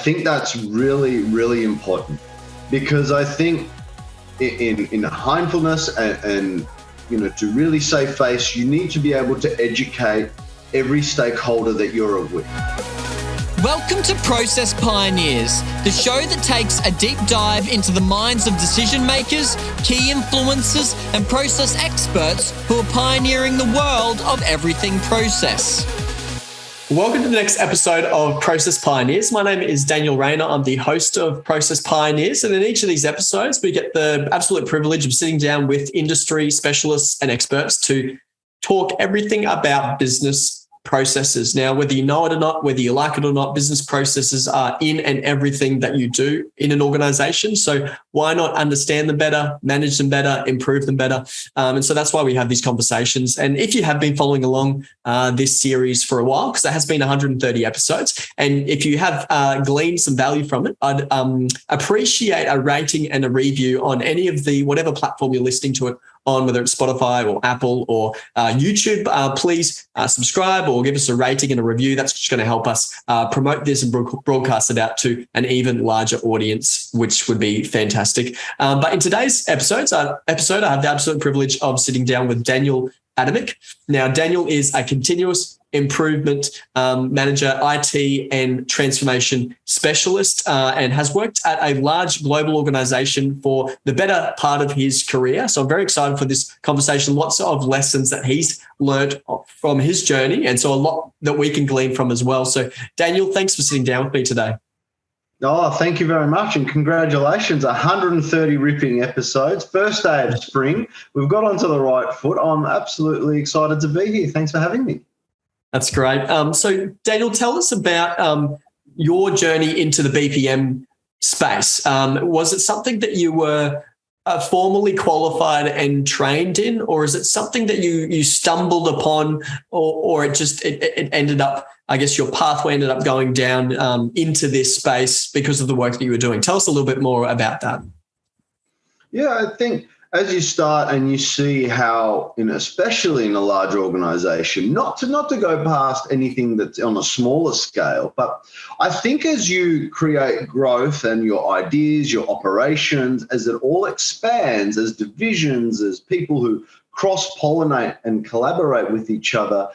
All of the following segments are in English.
think that's really, really important, because I think in mindfulness and to really save face, you need to be able to educate every stakeholder that you're with. Welcome to Process Pioneers, the show that takes a deep dive into the minds of decision makers, key influencers, and process experts who are pioneering the world of everything process. Welcome to the next episode of Process Pioneers. My name is Daniel Rayner. I'm the host of Process Pioneers. And in each of these episodes, we get the absolute privilege of sitting down with industry specialists and experts to talk everything about business processes. Now, whether you know it or not, whether you like it or not, business processes are in and everything that you do in an organization. So why not understand them better, manage them better, improve them better? And so that's why we have these conversations. And if you have been following along this series for a while, because it has been 130 episodes, and if you have gleaned some value from it, I'd appreciate a rating and a review on any of the, whatever platform you're listening to it on, whether it's Spotify or Apple or YouTube. Please subscribe or give us a rating and a review. That's just going to help us promote this and broadcast it out to an even larger audience, which would be fantastic. But in today's episode, I have the absolute privilege of sitting down with Daniel Adamek. Now, Daniel is a continuous improvement manager, IT and transformation specialist, and has worked at a large global organization for the better part of his career. So I'm very excited for this conversation. Lots of lessons that he's learned from his journey, and so a lot that we can glean from as well. So Daniel, thanks for sitting down with me today. Oh, thank you very much, and congratulations. 130 ripping episodes, first day of spring. We've got onto the right foot. I'm absolutely excited to be here. Thanks for having me. That's great. So Daniel, tell us about your journey into the BPM space. Was it something that you were formally qualified and trained in, or is it something that you stumbled upon, or it ended up, I guess your pathway ended up going down into this space because of the work that you were doing? Tell us a little bit more about that. Yeah, I think as you start and you see how, especially in a large organization, not to go past anything that's on a smaller scale, but I think as you create growth and your ideas, your operations, as it all expands, as divisions, as people who cross-pollinate and collaborate with each other,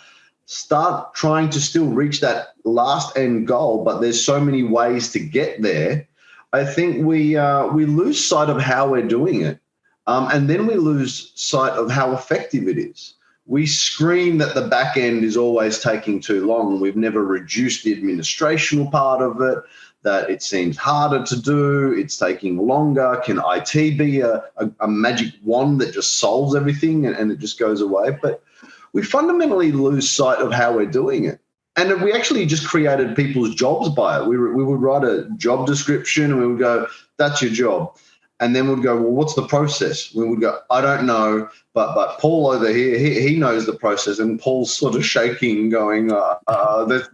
start trying to still reach that last end goal, but there's so many ways to get there, I think we lose sight of how we're doing it. And then we lose sight of how effective it is. We scream that the back end is always taking too long. We've never reduced the administrational part of it, that it seems harder to do, it's taking longer. Can IT be a magic wand that just solves everything and it just goes away? But we fundamentally lose sight of how we're doing it. And we actually just created people's jobs by it. We would write a job description and we would go, that's your job. And then we'd go, well, what's the process? We would go, I don't know, but Paul over here, he knows the process. And Paul's sort of shaking, going,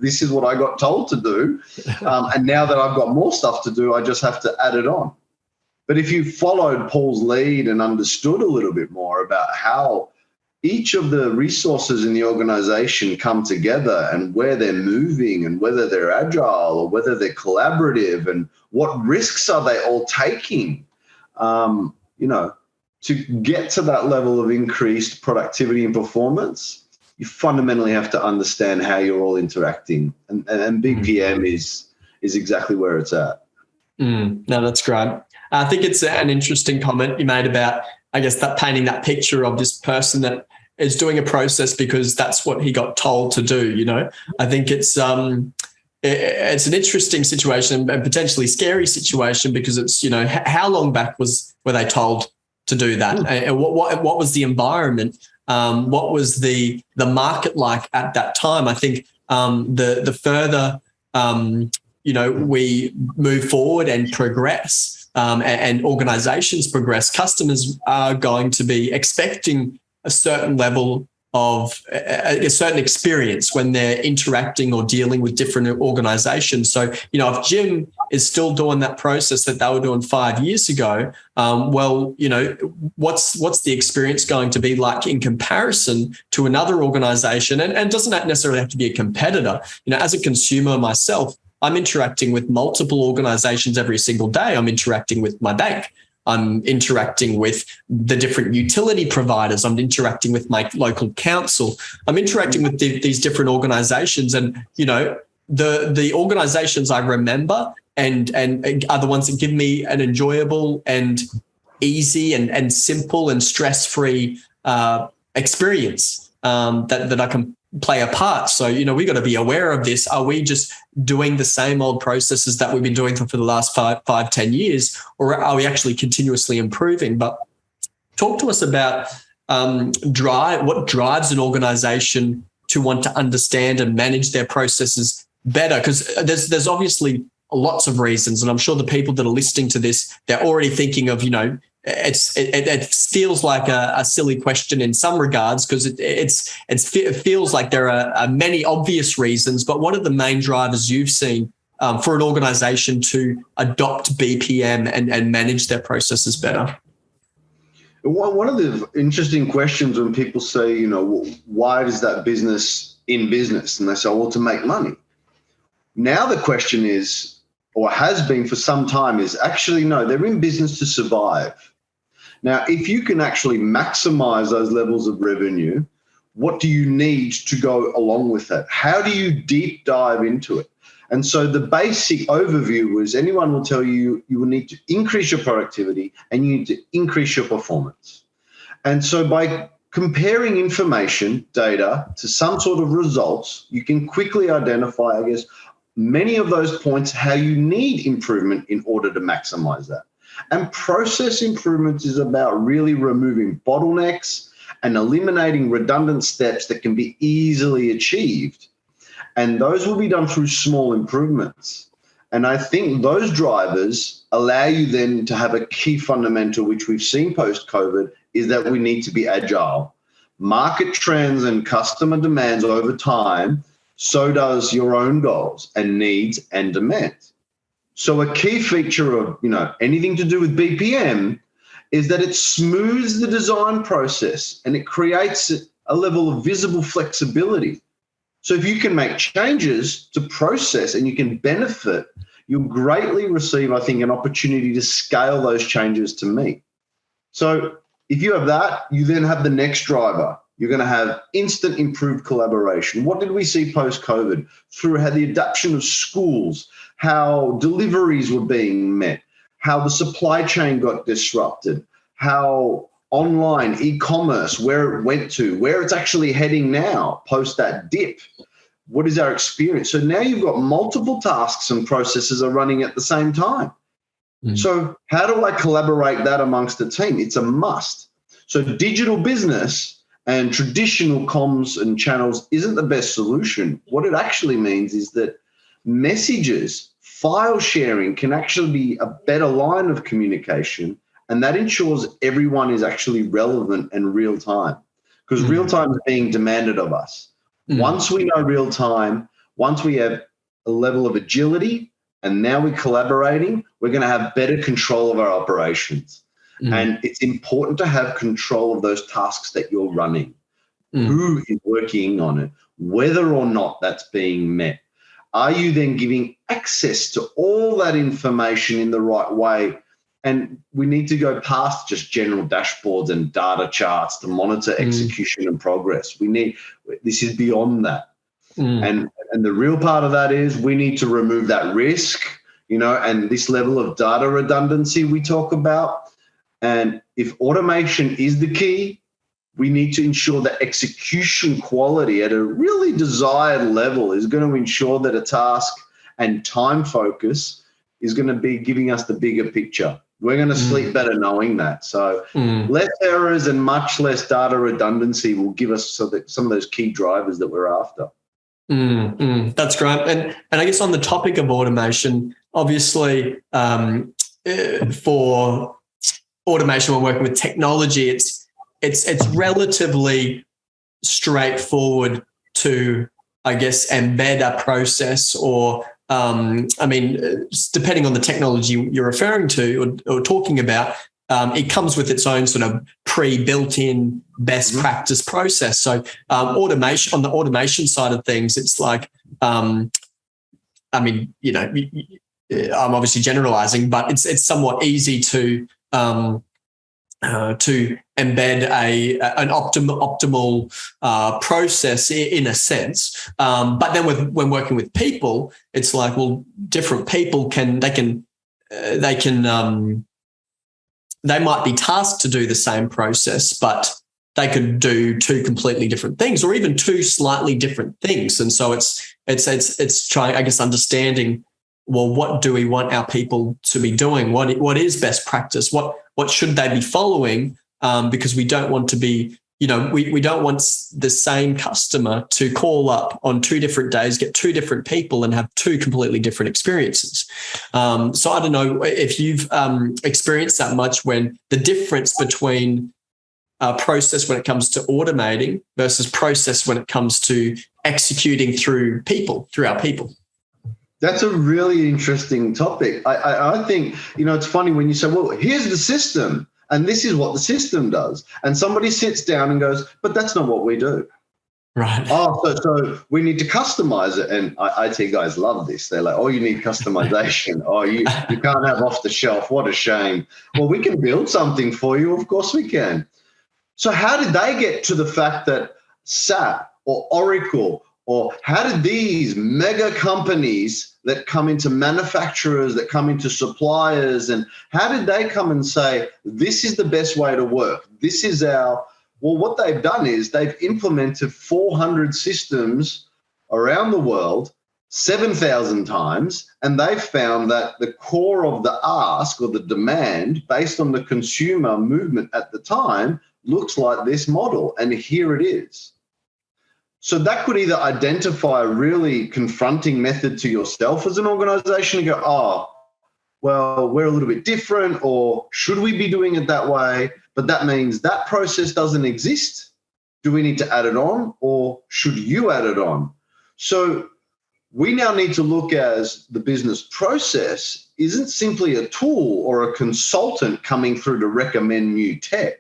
this is what I got told to do. And now that I've got more stuff to do, I just have to add it on. But if you followed Paul's lead and understood a little bit more about how each of the resources in the organization come together and where they're moving and whether they're agile or whether they're collaborative and what risks are they all taking, to get to that level of increased productivity and performance, you fundamentally have to understand how you're all interacting. And BPM is exactly where it's at. No, that's great. I think it's an interesting comment you made about, I guess, that painting that picture of this person that is doing a process because that's what he got told to do. I think it's an interesting situation and potentially scary situation because it's, how long back were they told to do that? And what was the environment? What was the market like at that time? I think the further, we move forward and progress and organizations progress, customers are going to be expecting a certain level of a certain experience when they're interacting or dealing with different organizations. So, if Jim is still doing that process that they were doing 5 years ago, what's the experience going to be like in comparison to another organization? And doesn't that necessarily have to be a competitor? As a consumer myself, I'm interacting with multiple organizations every single day. I'm interacting with my bank. I'm interacting with the different utility providers. I'm interacting with my local council. I'm interacting with these different organizations. And, you know, the organizations I remember and are the ones that give me an enjoyable and easy and simple and stress-free experience that I can play a part. So, you know, we got to be aware of this. Are we just doing the same old processes that we've been doing for the last 10 years, or are we actually continuously improving? But talk to us about what drives an organization to want to understand and manage their processes better, because there's obviously lots of reasons, and I'm sure the people that are listening to this, they're already thinking of, you know, it feels like a silly question in some regards, because it feels like there are many obvious reasons. But what are the main drivers you've seen for an organization to adopt BPM and manage their processes better? One of the interesting questions when people say, you know, why is that business in business? And they say, well, to make money. Now the question is, or has been for some time, is actually, no, they're in business to survive. Now, if you can actually maximize those levels of revenue, what do you need to go along with that? How do you deep dive into it? And so the basic overview is anyone will tell you you will need to increase your productivity and you need to increase your performance. And so by comparing information, data, to some sort of results, you can quickly identify, I guess, many of those points, how you need improvement in order to maximize that. And process improvements is about really removing bottlenecks and eliminating redundant steps that can be easily achieved. And those will be done through small improvements. And I think those drivers allow you then to have a key fundamental, which we've seen post-COVID, is that we need to be agile. Market trends and customer demands over time, so does your own goals and needs and demands. So a key feature of, you know, anything to do with BPM is that it smooths the design process and it creates a level of visible flexibility. So if you can make changes to process and you can benefit, you'll greatly receive, I think, an opportunity to scale those changes to meet. So if you have that, you then have the next driver. You're going to have instant improved collaboration. What did we see post-COVID? Through how the adoption of schools, how deliveries were being met, how the supply chain got disrupted, how online e-commerce, where it went to, where it's actually heading now, post that dip. What is our experience? So now you've got multiple tasks and processes are running at the same time. So how do I collaborate that amongst the team? It's a must. So digital business and traditional comms and channels isn't the best solution. What it actually means is that messages, file sharing can actually be a better line of communication, and that ensures everyone is actually relevant and real time, because real time is being demanded of us. Once we know real time, once we have a level of agility and now we're collaborating, we're going to have better control of our operations. And it's important to have control of those tasks that you're running. Who is working on it? Whether or not that's being met. Are you then giving access to all that information in the right way? And we need to go past just general dashboards and data charts to monitor execution and progress. This is beyond that. And the real part of that is we need to remove that risk, you know, and this level of data redundancy we talk about. And if automation is the key, we need to ensure that execution quality at a really desired level is going to ensure that a task and time focus is going to be giving us the bigger picture. We're going to sleep better knowing that. So less errors and much less data redundancy will give us some of those key drivers that we're after. That's great. And I guess on the topic of automation, obviously for automation, when working with technology, it's relatively straightforward to, I guess, embed a process or, depending on the technology you're referring to or talking about, it comes with its own sort of pre-built-in best practice process. So automation, on the automation side of things, it's like I mean, I'm obviously generalizing, but it's somewhat easy to embed an optimal process in a sense. But then when working with people, it's like, well, different people they might be tasked to do the same process, but they could do two completely different things, or even two slightly different things. And so it's trying, I guess, understanding, well, what do we want our people to be doing? What is best practice? What should they be following? Because we don't want to be, we don't want the same customer to call up on 2 different days, get 2 different people and have 2 completely different experiences. So I don't know if you've experienced that much, when the difference between process when it comes to automating versus process when it comes to executing through our people. That's a really interesting topic. I think, it's funny when you say, well, here's the system and this is what the system does. And somebody sits down and goes, but that's not what we do. Right. Oh, so we need to customize it. And IT guys love this. They're like, oh, you need customization. Oh, you can't have off the shelf. What a shame. Well, we can build something for you. Of course we can. So how did they get to the fact that SAP or Oracle, or how did these mega companies that come into manufacturers, that come into suppliers, and how did they come and say, this is the best way to work? This is what they've done is they've implemented 400 systems around the world 7,000 times, and they've found that the core of the ask or the demand based on the consumer movement at the time looks like this model, and here it is. So that could either identify a really confronting method to yourself as an organization and go, oh, well, we're a little bit different, or should we be doing it that way? But that means that process doesn't exist. Do we need to add it on, or should you add it on? So we now need to look as the business process isn't simply a tool or a consultant coming through to recommend new tech.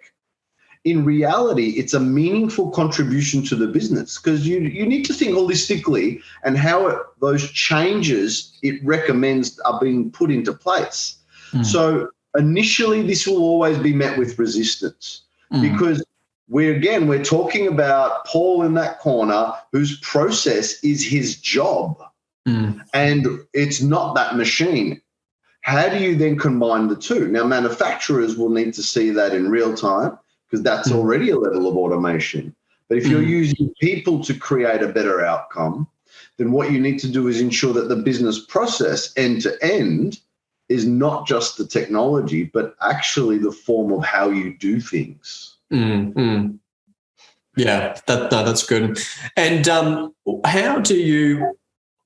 In reality, it's a meaningful contribution to the business, because you need to think holistically and how those changes it recommends are being put into place. So initially, this will always be met with resistance because we're talking about Paul in that corner whose process is his job and it's not that machine. How do you then combine the two? Now, manufacturers will need to see that in real time, because that's already a level of automation. But if you're using people to create a better outcome, then what you need to do is ensure that the business process end to end is not just the technology, but actually the form of how you do things. Yeah, that's good. And how do you,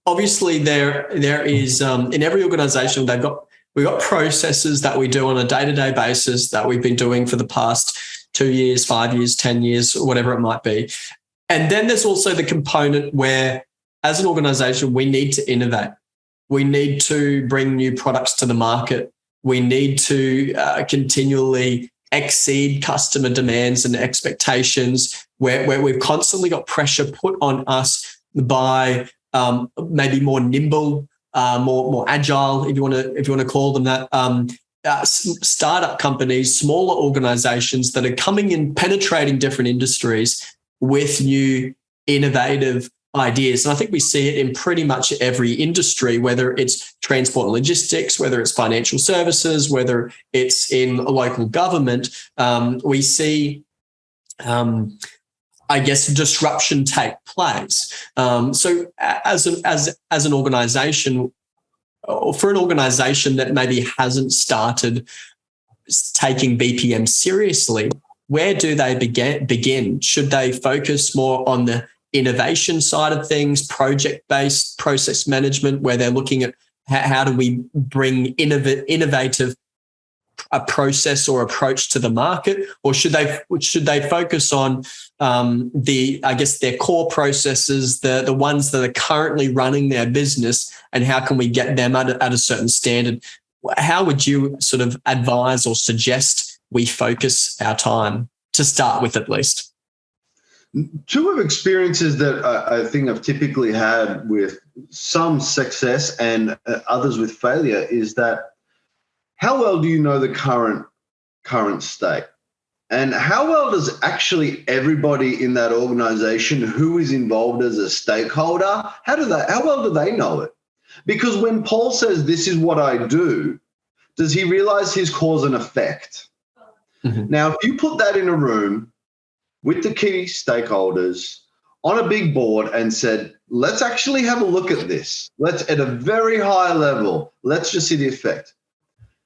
obviously there is, in every organization, we've got processes that we do on a day-to-day basis that we've been doing for the past 2 years, 5 years, 10 years, whatever it might be. And then there's also the component where, as an organization, we need to innovate. We need to bring new products to the market. We need to continually exceed customer demands and expectations, where we've constantly got pressure put on us by maybe more nimble, more agile, if you want to call them that, startup companies, smaller organizations that are coming in, penetrating different industries with new innovative ideas. And I think we see it in pretty much every industry, whether it's transport and logistics, whether it's financial services, whether it's in local government. We see, I guess, disruption take place. So as an organization, or for an organization that maybe hasn't started taking BPM seriously, where do they begin? Should they focus more on the innovation side of things, project-based process management, where they're looking at how do we bring innovative a process or approach to the market, or should they focus on their core processes, the ones that are currently running their business, and how can we get them at a certain standard? How would you sort of advise or suggest we focus our time, to start with, at least? Two of experiences that I think I've typically had with some success and others with failure is that how well do you know the current state? And how well does actually everybody in that organization who is involved as a stakeholder, how well do they know it? Because when Paul says, this is what I do, does he realize his cause and effect? Mm-hmm. Now, if you put that in a room with the key stakeholders on a big board and said, let's actually have a look at this. Let's, at a very high level, let's just see the effect.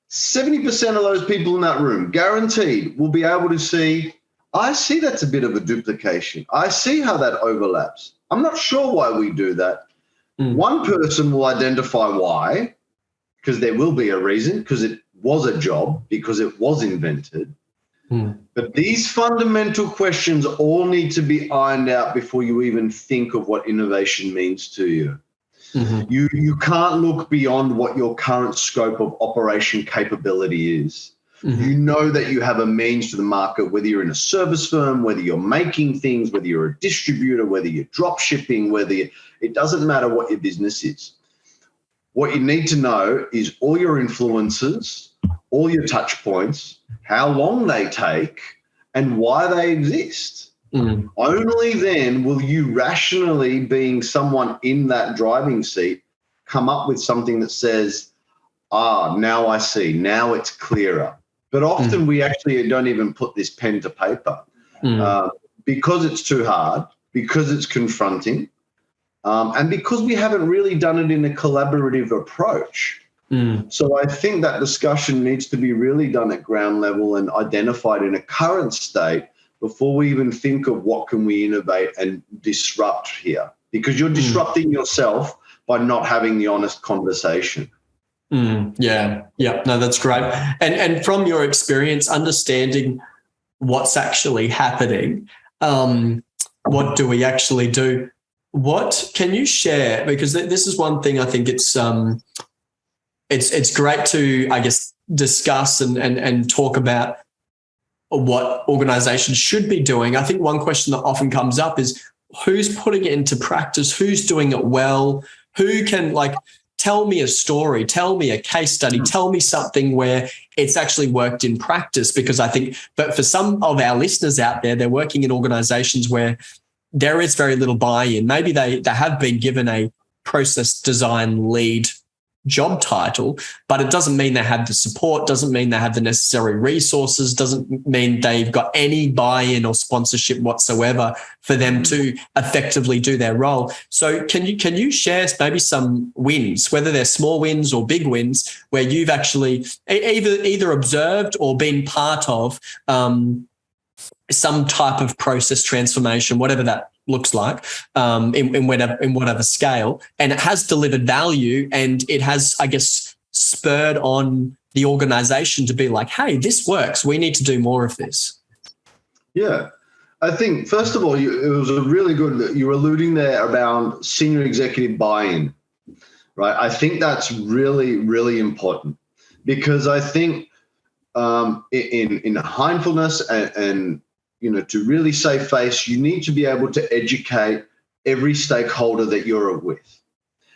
70% of those people in that room, guaranteed, will be able to see, I see that's a bit of a duplication. I see how that overlaps. I'm not sure why we do that. One person will identify why, because there will be a reason, because it was a job, because it was invented. But these fundamental questions all need to be ironed out before you even think of what innovation means to you. Mm-hmm. You can't look beyond what your current scope of operation capability is. Mm-hmm. You know that you have a means to the market, whether you're in a service firm, whether you're making things, whether you're a distributor, whether you're drop shipping, it doesn't matter what your business is. What you need to know is all your influences, all your touch points, how long they take, and why they exist. Mm. Only then will you rationally, being someone in that driving seat, come up with something that says, now I see, now it's clearer. But often we actually don't even put this pen to paper because it's too hard, because it's confronting, and because we haven't really done it in a collaborative approach. So I think that discussion needs to be really done at ground level and identified in a current state before we even think of what can we innovate and disrupt here, because you're disrupting yourself by not having the honest conversation. Yeah. No, that's great. And from your experience, understanding what's actually happening, what do we actually do? What can you share? Because this is one thing I think it's great to, I guess, discuss and talk about what organizations should be doing. I think one question that often comes up is who's putting it into practice, who's doing it well, who can tell me a story, tell me a case study, tell me something where it's actually worked in practice. Because I think, but for some of our listeners out there, they're working in organizations where there is very little buy-in. Maybe they have been given a process design lead job title, but it doesn't mean they have the support, doesn't mean they have the necessary resources, doesn't mean they've got any buy-in or sponsorship whatsoever for them to effectively do their role. So can you share maybe some wins, whether they're small wins or big wins, where you've actually either observed or been part of some type of process transformation, whatever that looks like, in whatever scale, and it has delivered value, and it has, I guess, spurred on the organization to be like, hey, this works. We need to do more of this. Yeah. I think, first of all, it was a really good, you were alluding there around senior executive buy-in, right? I think that's really, really important, because I think in mindfulness and to really save face, you need to be able to educate every stakeholder that you're with.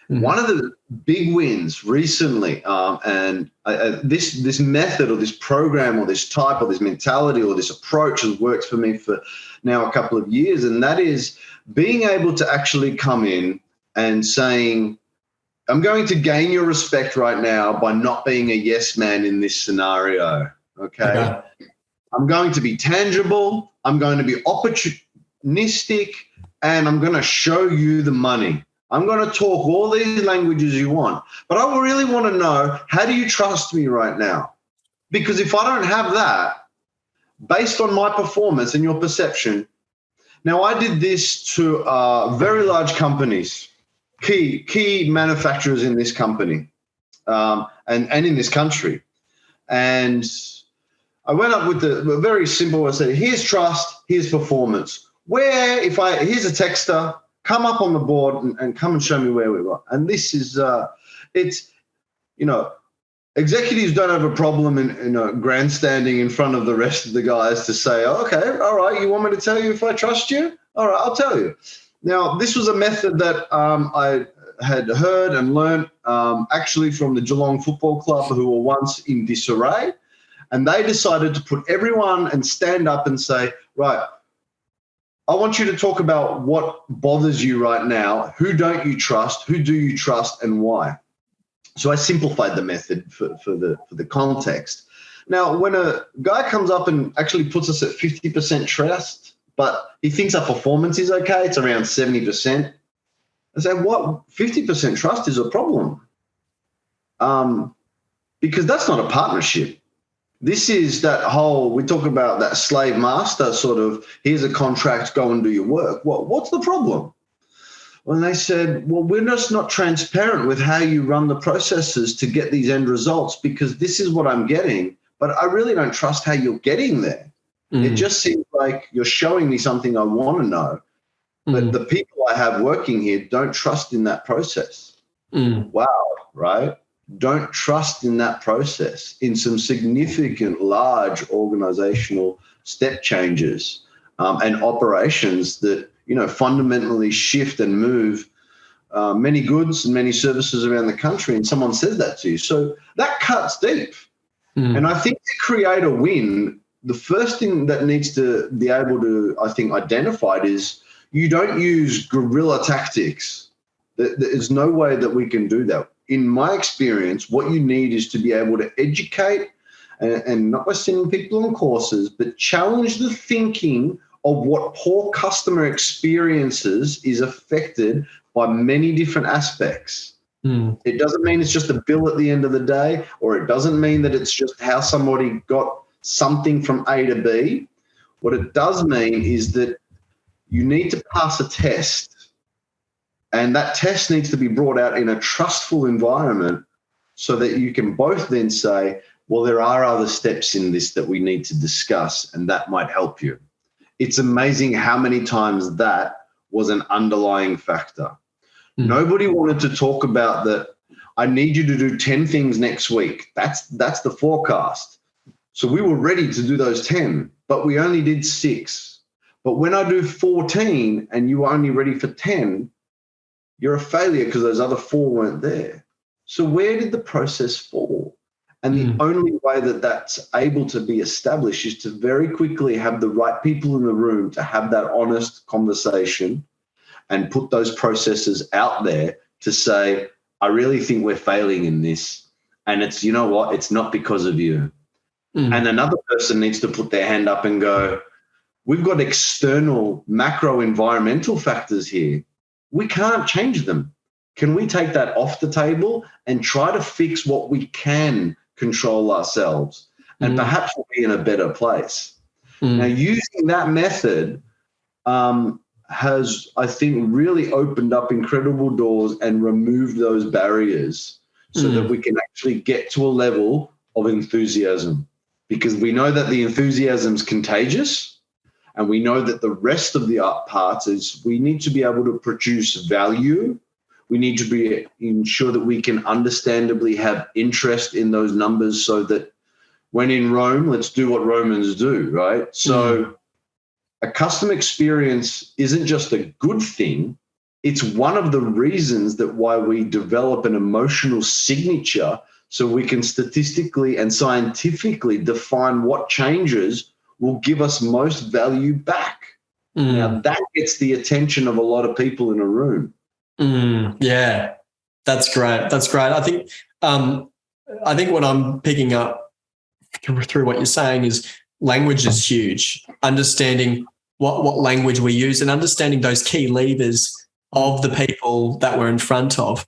Mm-hmm. One of the big wins recently, and this method or this program or this type or this mentality or this approach has worked for me for now a couple of years, and that is being able to actually come in and saying, I'm going to gain your respect right now by not being a yes man in this scenario, okay? Yeah. I'm going to be tangible, I'm going to be opportunistic, and I'm going to show you the money. I'm going to talk all these languages you want, but I really want to know, how do you trust me right now? Because if I don't have that, based on my performance and your perception, now I did this to very large companies, key manufacturers in this company and in this country. And I went up with the very simple, I said, here's trust, here's performance. Here's a texter, come up on the board and come and show me where we were. And this is, executives don't have a problem in grandstanding in front of the rest of the guys to say, okay, all right, you want me to tell you if I trust you? All right, I'll tell you. Now, this was a method that I had heard and learned actually from the Geelong Football Club, who were once in disarray. And they decided to put everyone and stand up and say, right, I want you to talk about what bothers you right now. Who don't you trust? Who do you trust and why? So I simplified the method for the context. Now, when a guy comes up and actually puts us at 50% trust, but he thinks our performance is okay, it's around 70%, I say, what? 50% trust is a problem. Because that's not a partnership. This is that whole, we talk about that slave master sort of, here's a contract, go and do your work. What's the problem? When they said, well, we're just not transparent with how you run the processes to get these end results, because this is what I'm getting, but I really don't trust how you're getting there. It just seems like you're showing me something I want to know, but the people I have working here don't trust in that process. Wow, right? Don't trust in that process in some significant, large organizational step changes and operations that, fundamentally shift and move many goods and many services around the country, and someone says that to you. So that cuts deep. And I think to create a win, the first thing that needs to be able to, I think, identified is you don't use guerrilla tactics. There's no way that we can do that. In my experience, what you need is to be able to educate and not by sending people on courses, but challenge the thinking of what poor customer experiences is affected by many different aspects. It doesn't mean it's just a bill at the end of the day, or it doesn't mean that it's just how somebody got something from A to B. What it does mean is that you need to pass a test, and that test needs to be brought out in a trustful environment so that you can both then say, well, there are other steps in this that we need to discuss, and that might help you. It's amazing how many times that was an underlying factor. Nobody wanted to talk about that. I need you to do 10 things next week. That's the forecast. So we were ready to do those 10, but we only did 6. But when I do 14 and you were only ready for 10, you're a failure because those other 4 weren't there. So where did the process fall? And the only way that that's able to be established is to very quickly have the right people in the room to have that honest conversation and put those processes out there to say, I really think we're failing in this. And it's, you know what, it's not because of you. And another person needs to put their hand up and go, we've got external macro environmental factors here. We can't change them. Can we take that off the table and try to fix what we can control ourselves? And perhaps we'll be in a better place. Now, using that method has, I think, really opened up incredible doors and removed those barriers so that we can actually get to a level of enthusiasm, because we know that the enthusiasm is contagious, and we know that the rest of the art parts is we need to be able to produce value. We need to ensure that we can understandably have interest in those numbers so that when in Rome, let's do what Romans do, right? So a custom experience isn't just a good thing. It's one of the reasons that why we develop an emotional signature so we can statistically and scientifically define what changes will give us most value back. Now, that gets the attention of a lot of people in a room. Yeah, that's great. That's great. I think what I'm picking up through what you're saying is language is huge. Understanding what language we use and understanding those key levers of the people that we're in front of.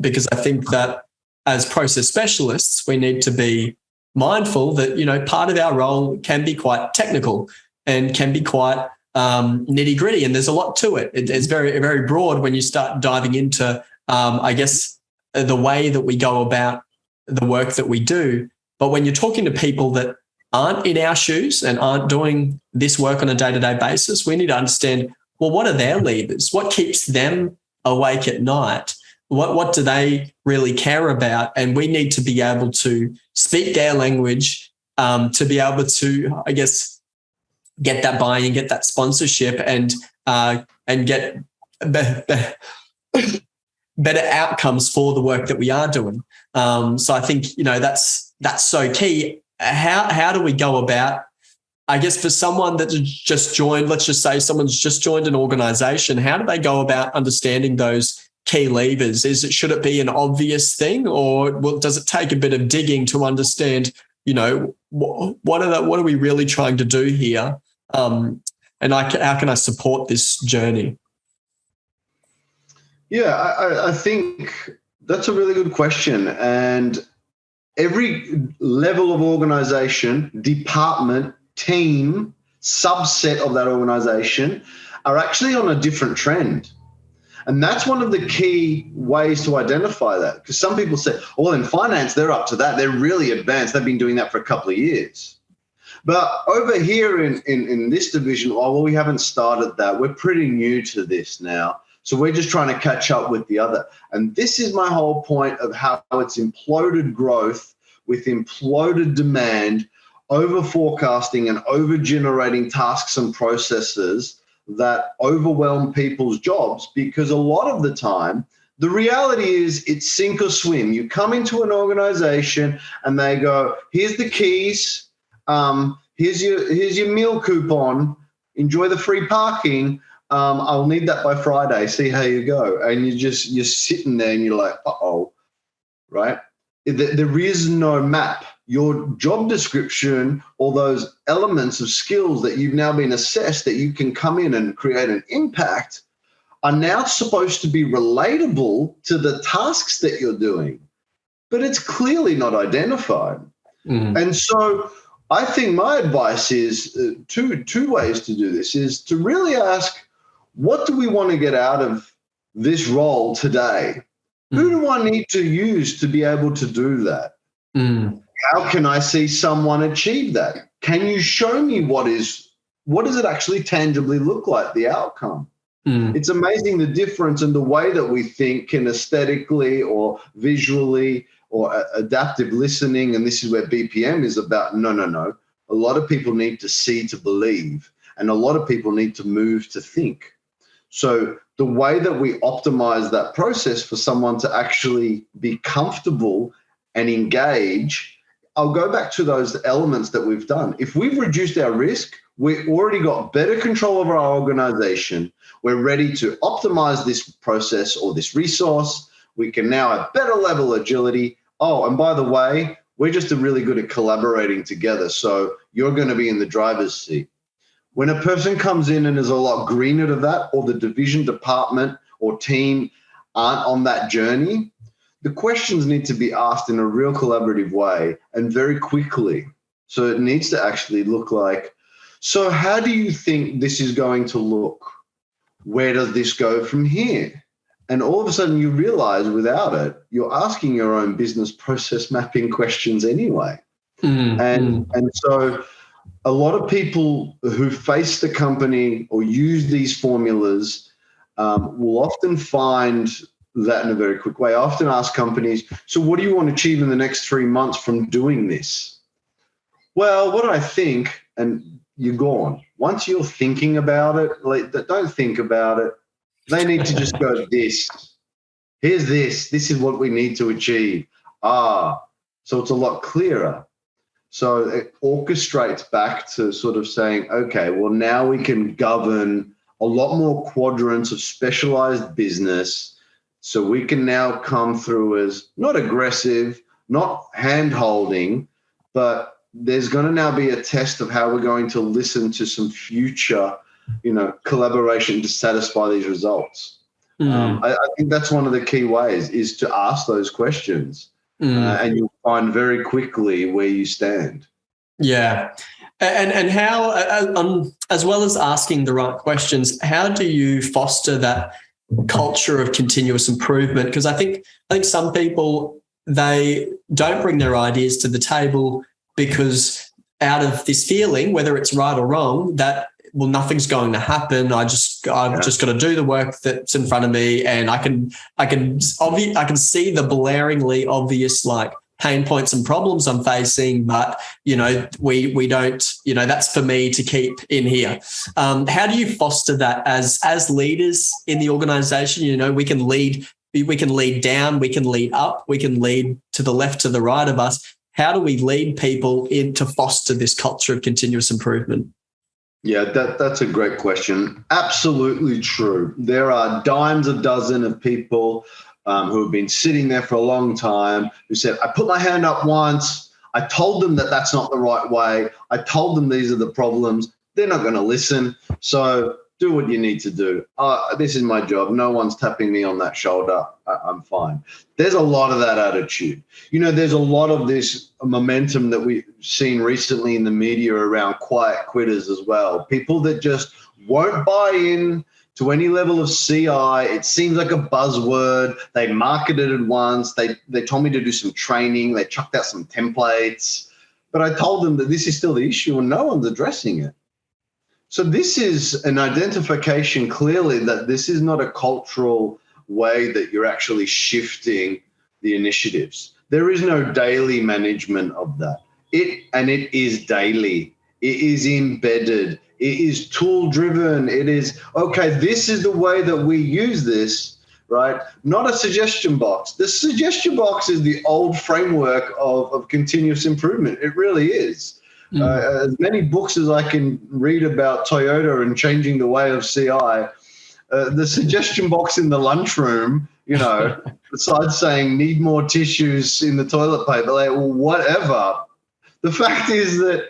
Because I think that as process specialists, we need to be mindful that, part of our role can be quite technical and can be quite nitty gritty, and there's a lot to it. It's very, very broad when you start diving into, the way that we go about the work that we do. But when you're talking to people that aren't in our shoes and aren't doing this work on a day-to-day basis, we need to understand, well, what are their levers? What keeps them awake at night? What do they really care about? And we need to be able to speak their language to be able to, get that buy-in, get that sponsorship, and and get better outcomes for the work that we are doing. So I think, that's so key. How do we go about, I guess, for someone that's just joined, let's just say someone's just joined an organization, how do they go about understanding those key levers? Should it be an obvious thing, or does it take a bit of digging to understand, what are we really trying to do here? And how can I support this journey? Yeah, I think that's a really good question. And every level of organization, department, team, subset of that organization are actually on a different trend. And that's one of the key ways to identify that. Because some people say, well, in finance, they're up to that. They're really advanced. They've been doing that for a couple of years. But over here in this division, we haven't started that. We're pretty new to this now. So we're just trying to catch up with the other. And this is my whole point of how it's imploded growth with imploded demand, over forecasting and over generating tasks and processes that overwhelm people's jobs, because a lot of the time, the reality is it's sink or swim. You come into an organization and they go, here's the keys, here's your meal coupon, enjoy the free parking. I'll need that by Friday. See how you go. And you're sitting there and you're like, uh-oh, right? There is no map. Your job description, all those elements of skills that you've now been assessed that you can come in and create an impact, are now supposed to be relatable to the tasks that you're doing. But it's clearly not identified. Mm. And so I think my advice is two ways to do this, is to really ask, what do we want to get out of this role today? Mm. Who do I need to use to be able to do that? Mm. How can I see someone achieve that? Can you show me what does it actually tangibly look like, the outcome? Mm. It's amazing the difference in the way that we think can aesthetically or visually or adaptive listening, and this is where BPM is about. No. A lot of people need to see to believe, and a lot of people need to move to think. So the way that we optimize that process for someone to actually be comfortable and engage, I'll go back to those elements that we've done. If we've reduced our risk, we've already got better control over our organization. We're ready to optimize this process or this resource. We can now have better level agility. Oh, and by the way, we're just really good at collaborating together. So you're going to be in the driver's seat. When a person comes in and is a lot greener to that, or the division, department, or team aren't on that journey, the questions need to be asked in a real collaborative way and very quickly. So it needs to actually look like, so how do you think this is going to look? Where does this go from here? And all of a sudden you realize without it, you're asking your own business process mapping questions anyway. Mm-hmm. And so a lot of people who face the company or use these formulas will often find that in a very quick way. I often ask companies, so what do you want to achieve in the next 3 months from doing this? Well, what do I think? And you're gone. Once you're thinking about it, don't think about it. They need to just go, here's this is what we need to achieve. So it's a lot clearer. So it orchestrates back to sort of saying, okay, well, now we can govern a lot more quadrants of specialized business. So we can now come through as not aggressive, not hand-holding, but there's going to now be a test of how we're going to listen to some future, collaboration to satisfy these results. I think that's one of the key ways, is to ask those questions, and you'll find very quickly where you stand. Yeah. And how, as well as asking the right questions, how do you foster that culture of continuous improvement? Because I think some people, they don't bring their ideas to the table because out of this feeling, whether it's right or wrong, that, well, nothing's going to happen. I've just got to do the work that's in front of me, and I can see the blaringly obvious pain points and problems I'm facing, but, we don't, that's for me to keep in here. How do you foster that as leaders in the organization? We can lead down, we can lead up, we can lead to the left, to the right of us. How do we lead people in to foster this culture of continuous improvement? Yeah, that's a great question. Absolutely true. There are dimes a dozen of people who have been sitting there for a long time who said, I put my hand up once, I told them that that's not the right way, I told them these are the problems, they're not going to listen, so do what you need to do. This is my job. No one's tapping me on that shoulder. I'm fine. There's a lot of that attitude. There's a lot of this momentum that we've seen recently in the media around quiet quitters as well. People that just won't buy in to any level of CI. It seems like a buzzword. They marketed it once. They told me to do some training. They chucked out some templates. But I told them that this is still the issue and no one's addressing it. So this is an identification clearly that this is not a cultural way that you're actually shifting the initiatives. There is no daily management of that. It is daily. It is embedded. It is tool-driven. It is, okay, this is the way that we use this, right? Not a suggestion box. The suggestion box is the old framework of continuous improvement. It really is. As many books as I can read about Toyota and changing the way of CI, the suggestion box in the lunchroom, besides saying need more tissues in the toilet paper, whatever. The fact is that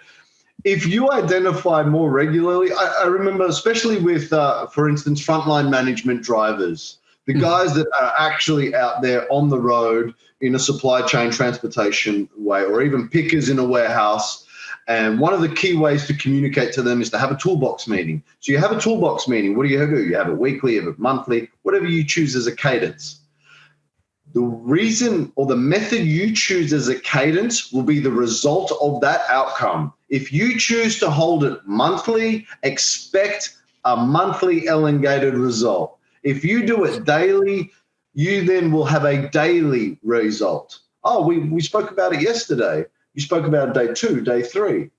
if you identify more regularly, I remember especially with, for instance, frontline management drivers, the guys that are actually out there on the road in a supply chain transportation way, or even pickers in a warehouse. And one of the key ways to communicate to them is to have a toolbox meeting. So you have a toolbox meeting. What do? You have it weekly, you have it monthly, whatever you choose as a cadence. The reason or the method you choose as a cadence will be the result of that outcome. If you choose to hold it monthly, expect a monthly elongated result. If you do it daily, you then will have a daily result. Oh, we spoke about it yesterday. You spoke about day 2, day 3.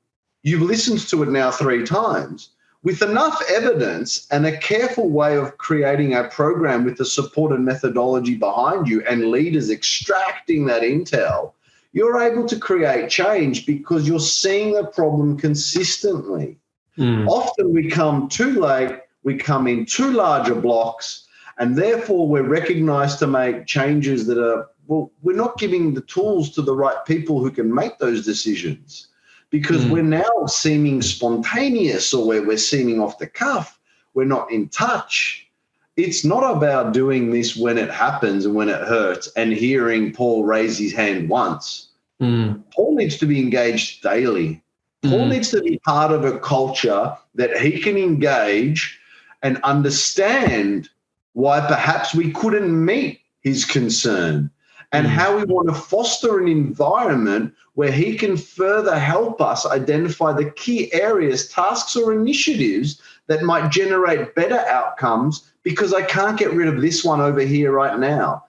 You've listened to it now 3 times. With enough evidence and a careful way of creating a program with a supported methodology behind you and leaders extracting that intel, you're able to create change because you're seeing the problem consistently. Often we come too late, we come in too larger blocks, and therefore we're recognized to make changes that are, we're not giving the tools to the right people who can make those decisions because we're now seeming spontaneous or we're seeming off the cuff. We're not in touch. It's not about doing this when it happens and when it hurts and hearing Paul raise his hand once. Paul needs to be engaged daily. Paul needs to be part of a culture that he can engage and understand why perhaps we couldn't meet his concern and how we want to foster an environment where he can further help us identify the key areas, tasks, or initiatives that might generate better outcomes because I can't get rid of this one over here right now.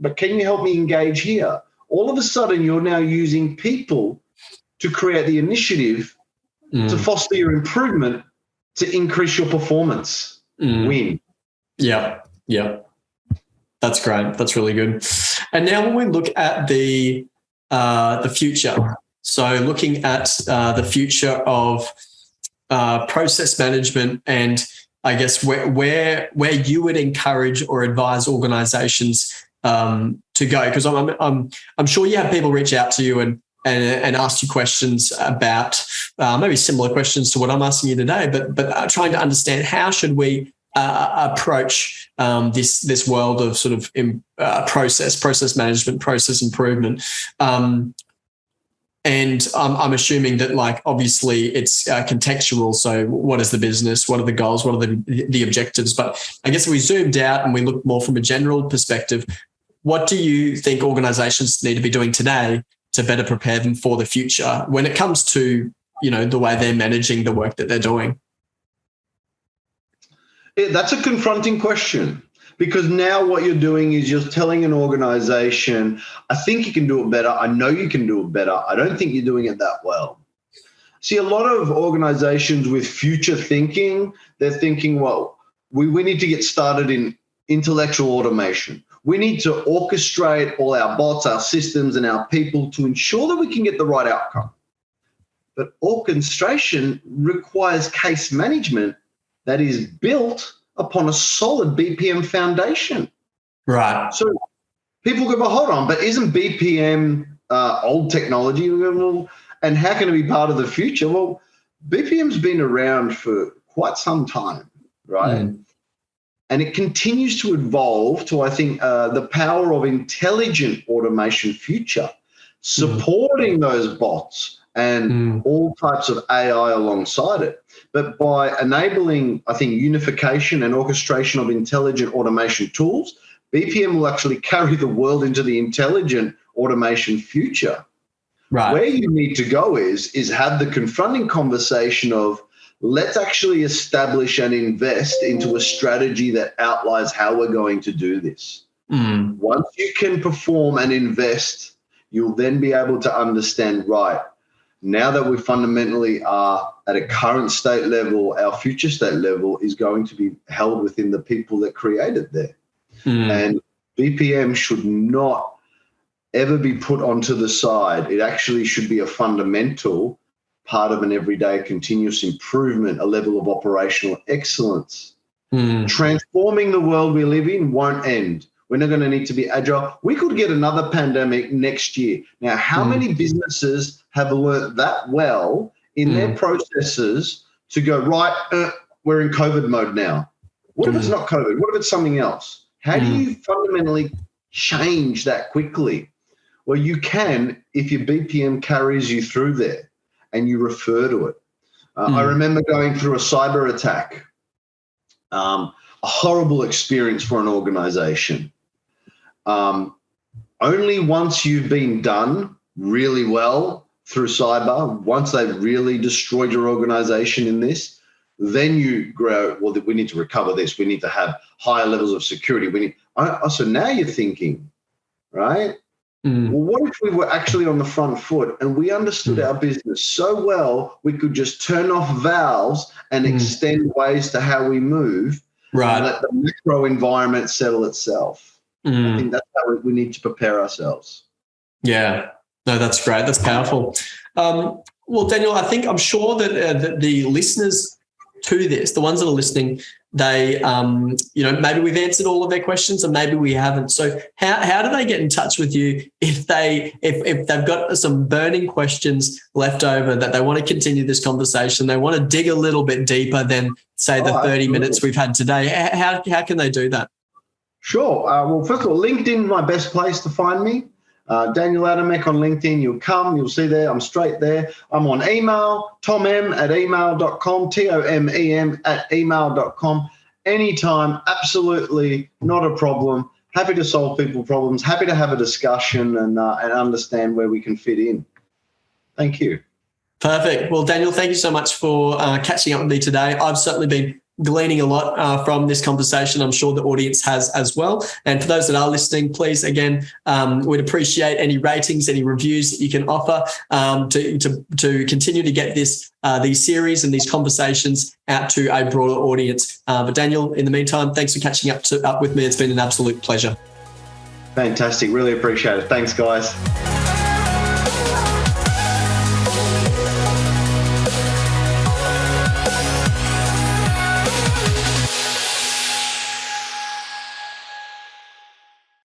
But can you help me engage here? All of a sudden, you're now using people to create the initiative to foster your improvement, to increase your performance. Win. Yeah. That's great. That's really good. And now when we look at the future, so looking at the future of process management, and I guess where you would encourage or advise organizations to go, because I'm sure you have people reach out to you and ask you questions about maybe similar questions to what I'm asking you today, but trying to understand how should we approach this world of sort of process management, process improvement. And I'm assuming that, like, obviously it's contextual. So what is the business? What are the goals? What are the objectives? But I guess if we zoomed out and we look more from a general perspective, what do you think organizations need to be doing today to better prepare them for the future when it comes to, the way they're managing the work that they're doing? That's a confronting question Because now what you're doing is you're telling an organization, I think you can do it better. I know you can do it better. I don't think you're doing it that well. See, a lot of organizations with future thinking, they're thinking, well, we need to get started in intellectual automation. We need to orchestrate all our bots, our systems, and our people to ensure that we can get the right outcome. But orchestration requires case management that is built upon a solid BPM foundation. Right. So people go, well, hold on, but isn't BPM old technology? Well, and how can it be part of the future? Well, BPM's been around for quite some time, right? Mm. And it continues to evolve to, I think, the power of intelligent automation future, supporting those bots and all types of AI alongside it. But by enabling, I think, unification and orchestration of intelligent automation tools, BPM will actually carry the world into the intelligent automation future. Right. Where you need to go is have the confronting conversation of, let's actually establish and invest into a strategy that outlines how we're going to do this. Once you can perform and invest, you'll then be able to understand, right, now that we fundamentally are at a current state level, our future state level is going to be held within the people that created there. And BPM should not ever be put onto the side. It actually should be a fundamental part of an everyday continuous improvement, a level of operational excellence. Transforming the world we live in won't end. We're not going to need to be agile. We could get another pandemic next year. Now, how many businesses have learned that well in their processes to go, right, we're in COVID mode now. What if it's not COVID? What if it's something else? How do you fundamentally change that quickly? Well, you can if your BPM carries you through there and you refer to it. I remember going through a cyber attack, a horrible experience for an organization. Only once you've been done really well through cyber, once they've really destroyed your organization in this, then you grow, well, we need to recover this. We need to have higher levels of security. So now you're thinking, right? Well, what if we were actually on the front foot and we understood our business so well, we could just turn off valves and extend ways to how we move, and let the macro environment settle itself. I think that's how we need to prepare ourselves. Yeah, no, that's great. That's powerful. Well, Daniel, I'm sure that the listeners to this, the ones that are listening, they, maybe we've answered all of their questions and maybe we haven't. So how do they get in touch with you if they've got some burning questions left over that they want to continue this conversation, they want to dig a little bit deeper than, say, the 30 minutes we've had today? How can they do that? Sure. Well, first of all, LinkedIn is my best place to find me. Daniel Adamek on LinkedIn. You'll see there. I'm straight there. I'm on email, tomem@email.com, TOMEM@email.com. Anytime, absolutely not a problem. Happy to solve people's problems. Happy to have a discussion and understand where we can fit in. Thank you. Perfect. Well, Daniel, thank you so much for catching up with me today. I've certainly been gleaning a lot from this conversation. I'm sure the audience has as well. And for those that are listening, please, again, we'd appreciate any ratings, any reviews that you can offer to continue to get these series and these conversations out to a broader audience. But Daniel, in the meantime, thanks for catching up with me. It's been an absolute pleasure. Fantastic. Really appreciate it. Thanks, guys.